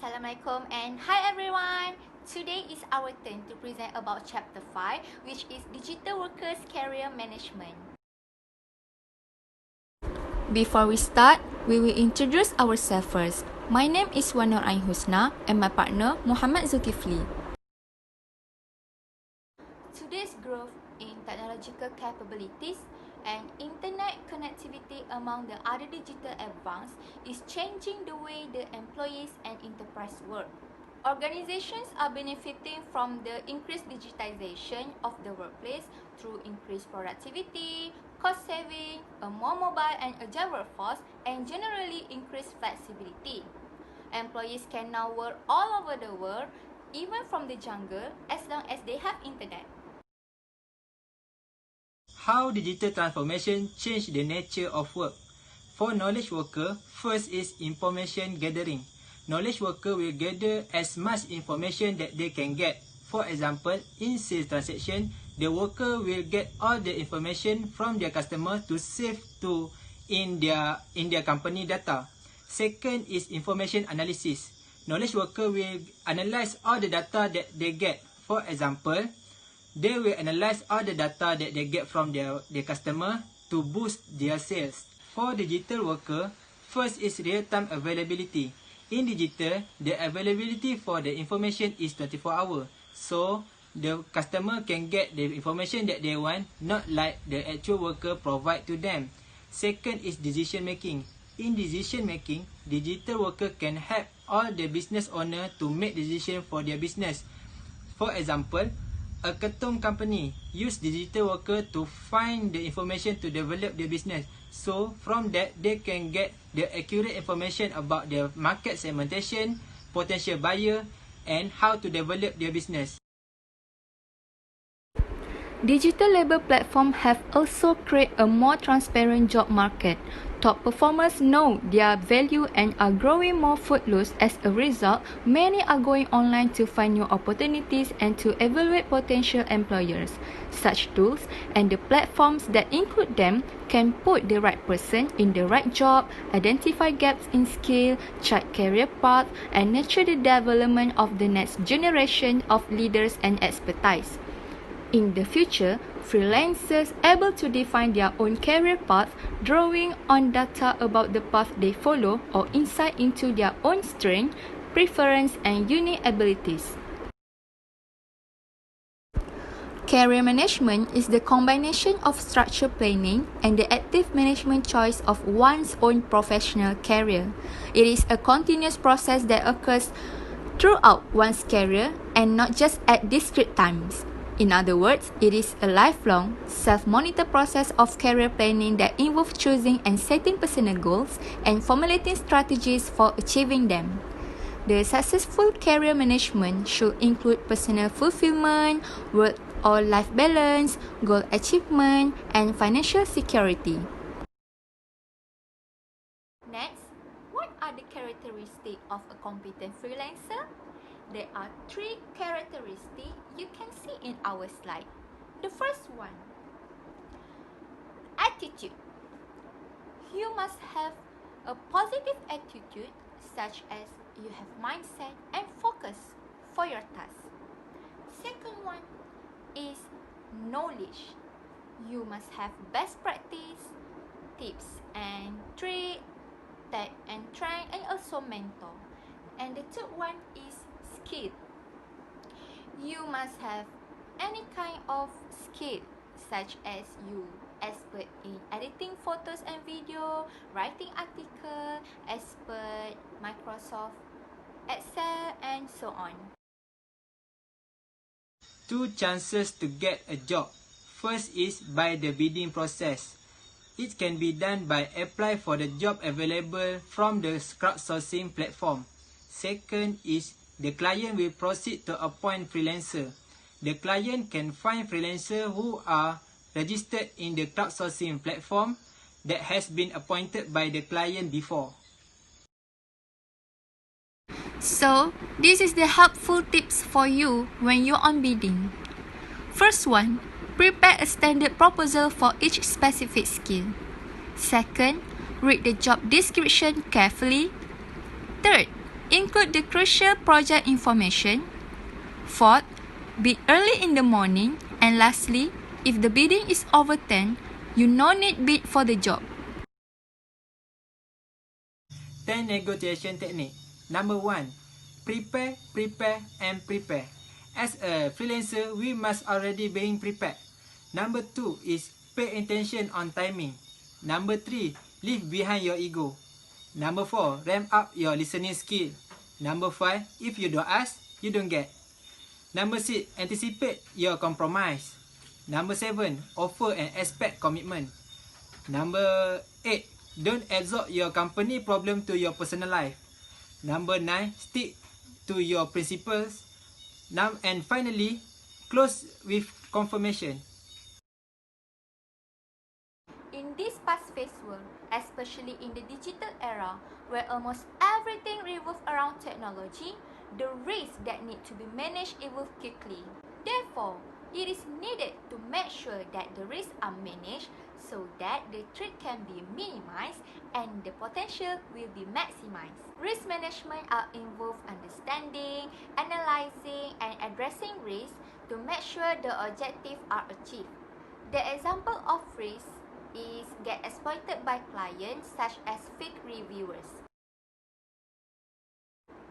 Assalamualaikum and hi everyone! Today is our turn to present about chapter 5, which is Digital Workers Career Management. Before we start, we will introduce ourselves first. My name is Wan Nor Ain Husna and my partner Mohamad Zulkifli. Today's growth in technological capabilities and internet connectivity among the other digital advances is changing the way the employees and enterprise work. Organizations are benefiting from the increased digitization of the workplace through increased productivity, cost saving, a more mobile and agile workforce, and generally increased flexibility. Employees can now work all over the world, even from the jungle, as long as they have internet. How digital transformation changed the nature of work? For knowledge worker, first is information gathering. Knowledge worker will gather as much information that they can get. For example, in sales transaction, the worker will get all the information from their customer to save in their company data. Second is information analysis. Knowledge worker will analyze all the data that they get. For example, they will analyze all the data that they get from their customer to boost their sales. For digital worker, first is real-time availability. In digital, the availability for the information is 24 hours. So, the customer can get the information that they want, not like the actual worker provide to them. Second is decision making. In decision making, digital worker can help all the business owner to make decision for their business. For example, a ketum company use digital worker to find the information to develop their business. So from that, they can get the accurate information about their market segmentation, potential buyer, and how to develop their business. Digital labor platforms have also created a more transparent job market. Top performers know their value and are growing more footloose. As a result, many are going online to find new opportunities and to evaluate potential employers. Such tools and the platforms that include them can put the right person in the right job, identify gaps in skill, chart career path, and nurture the development of the next generation of leaders and expertise. In the future, freelancers able to define their own career path, drawing on data about the path they follow or insight into their own strength, preference, and unique abilities. Career management is the combination of structured planning and the active management choice of one's own professional career. It is a continuous process that occurs throughout one's career and not just at discrete times. In other words, it is a lifelong, self-monitor process of career planning that involves choosing and setting personal goals and formulating strategies for achieving them. The successful career management should include personal fulfillment, work or life balance, goal achievement, and financial security. Next, what are the characteristics of a competent freelancer? There are 3 characteristics you can see in our slide. The first one, attitude. You must have a positive attitude such as you have mindset and focus for your task. Second one is knowledge. You must have best practice, tips and tricks, tech and trend, and also mentor. And the third one is skill. You must have any kind of skill such as you expert in editing photos and video, writing article, expert Microsoft Excel, and so on. 2 chances to get a job. First is by the bidding process. It can be done by apply for the job available from the crowdsourcing platform. Second is the client will proceed to appoint freelancer. The client can find freelancer who are registered in the crowdsourcing platform that has been appointed by the client before. So, this is the helpful tips for you when you're on bidding. First one, prepare a standard proposal for each specific skill. Second, read the job description carefully. Third, include the crucial project information. Fourth, bid early in the morning. And lastly, if the bidding is over 10, you no need bid for the job. 10 negotiation technique. Number 1. Prepare, prepare and prepare. As a freelancer, we must already being prepared. Number 2 is pay attention on timing. Number 3, leave behind your ego. Number 4, ramp up your listening skill. Number 5, if you don't ask, you don't get. Number 6, anticipate your compromise. Number 7, offer and expect commitment. Number 8, don't absorb your company problem to your personal life. Number 9, stick to your principles. And finally, close with confirmation. In this fast-paced world, especially in the digital era, where almost everything revolves around technology, the risks that need to be managed evolve quickly. Therefore, it is needed to make sure that the risks are managed so that the threat can be minimized and the potential will be maximized. Risk management involves understanding, analyzing, and addressing risks to make sure the objectives are achieved. The example of risk is get exploited by clients such as fake reviewers.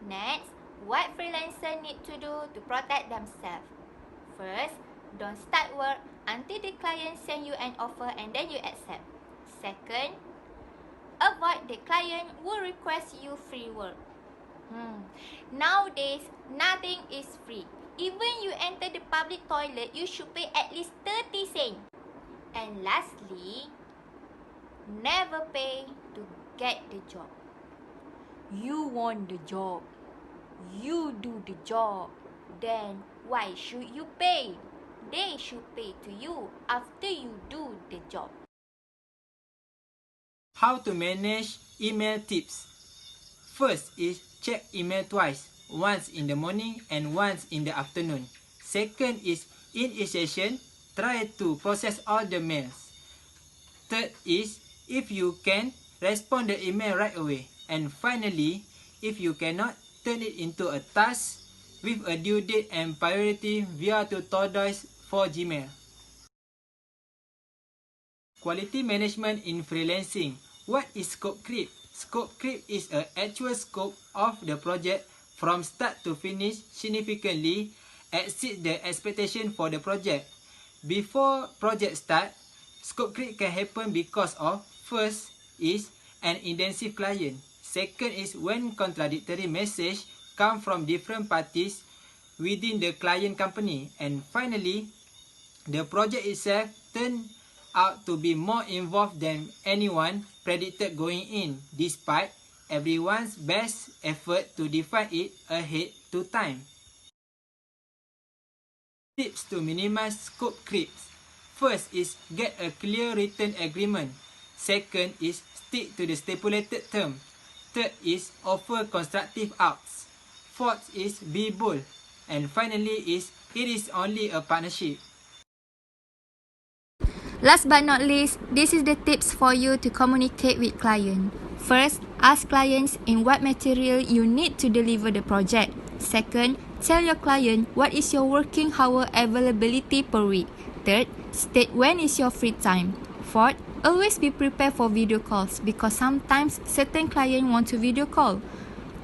Next, what freelancers need to do to protect themselves? First, don't start work until the client send you an offer and then you accept. Second, avoid the client who request you free work. Nowadays, nothing is free. Even you enter the public toilet, you should pay at least 30 cents. And lastly, never pay to get the job. You want the job. You do the job. Then why should you pay? They should pay to you after you do the job. How to manage email tips. First is check email twice, once in the morning and once in the afternoon. Second is in each session, try to process all the mails. Third is if you can, respond the email right away. And finally, if you cannot, turn it into a task with a due date and priority via tutorials for Gmail. Quality management in freelancing. What is scope creep? Scope creep is an actual scope of the project from start to finish significantly exceed the expectation for the project. Before project start, scope creep can happen because of first is an intensive client. Second is when contradictory message come from different parties within the client company. And finally, the project itself turned out to be more involved than anyone predicted going in, despite everyone's best effort to define it ahead to time. Tips to minimize scope creeps. First is get a clear written agreement. Second is stick to the stipulated term. Third is offer constructive outs. Fourth is be bold. And finally is it is only a partnership. Last but not least, this is the tips for you to communicate with client. First, ask clients in what material you need to deliver the project. Second, tell your client what is your working hour availability per week. Third, state when is your free time. Fourth, always be prepared for video calls because sometimes certain clients want to video call.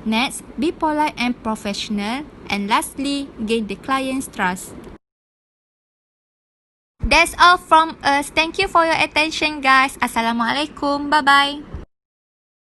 Next, be polite and professional. And lastly, gain the client's trust. That's all from us. Thank you for your attention, guys. Assalamualaikum. Bye-bye.